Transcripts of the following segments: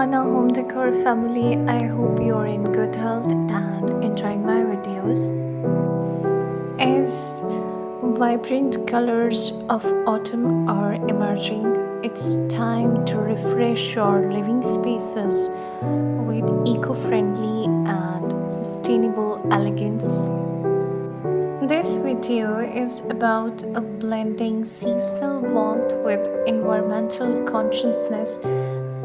Havana Home Decor family. I hope you're in good health and enjoying my videos. As vibrant colors of autumn are emerging, it's time to refresh your living spaces with eco-friendly and sustainable elegance. This video is about blending seasonal warmth with environmental consciousness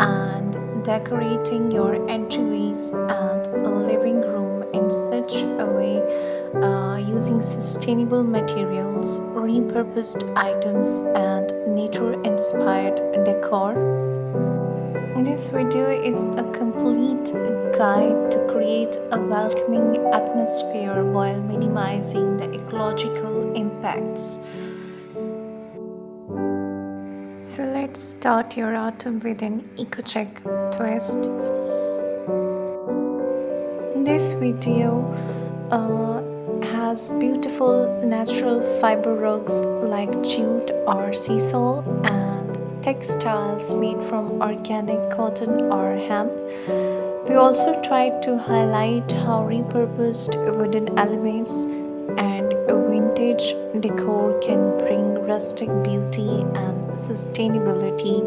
and decorating your entryways and living room in such a way using sustainable materials, repurposed items, and nature inspired decor. This video is a complete guide to create a welcoming atmosphere while minimizing the ecological impacts. So let's start your autumn with an eco-chic twist. This video has beautiful natural fiber rugs like jute or sisal and textiles made from organic cotton or hemp. We also tried to highlight how repurposed wooden elements and vintage decor can bring rustic beauty and sustainability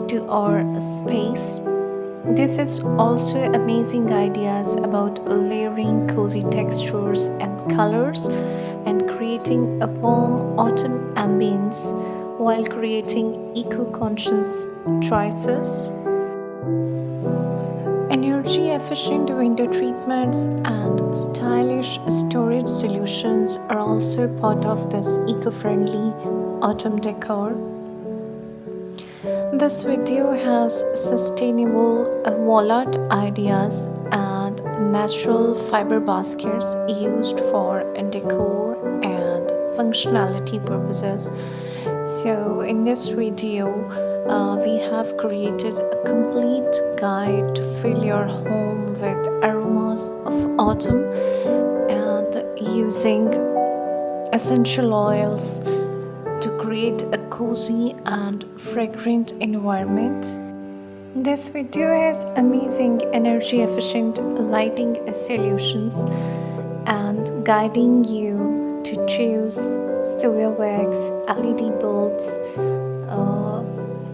to our space. This is also amazing ideas about layering cozy textures and colors and creating a warm autumn ambience while creating eco-conscious choices. Energy efficient window treatments and stylish storage solutions are also part of this eco-friendly autumn decor. This video has sustainable wallet ideas and natural fiber baskets used for decor and functionality purposes. So in this video, we have created a complete guide to fill your home with aromas of autumn and using essential oils to create a cozy and fragrant environment. This video has amazing energy efficient lighting solutions and guiding you to choose soya wax, LED bulbs.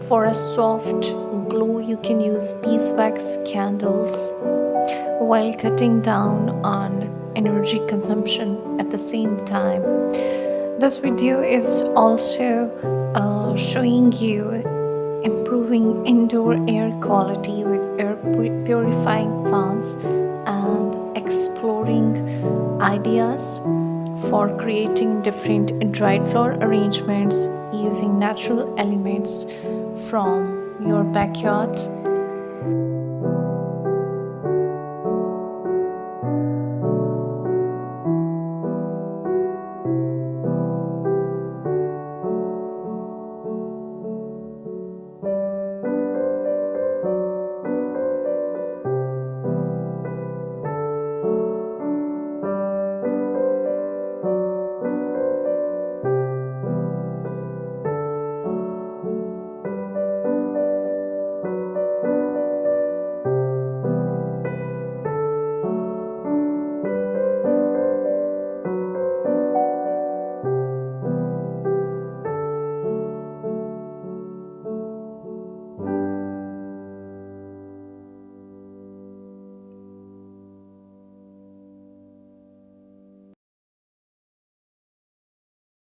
For a soft glow, you can use beeswax candles while cutting down on energy consumption at the same time. This video is also showing you improving indoor air quality with air purifying plants and exploring ideas for creating different dried flower arrangements using natural elements from your backyard.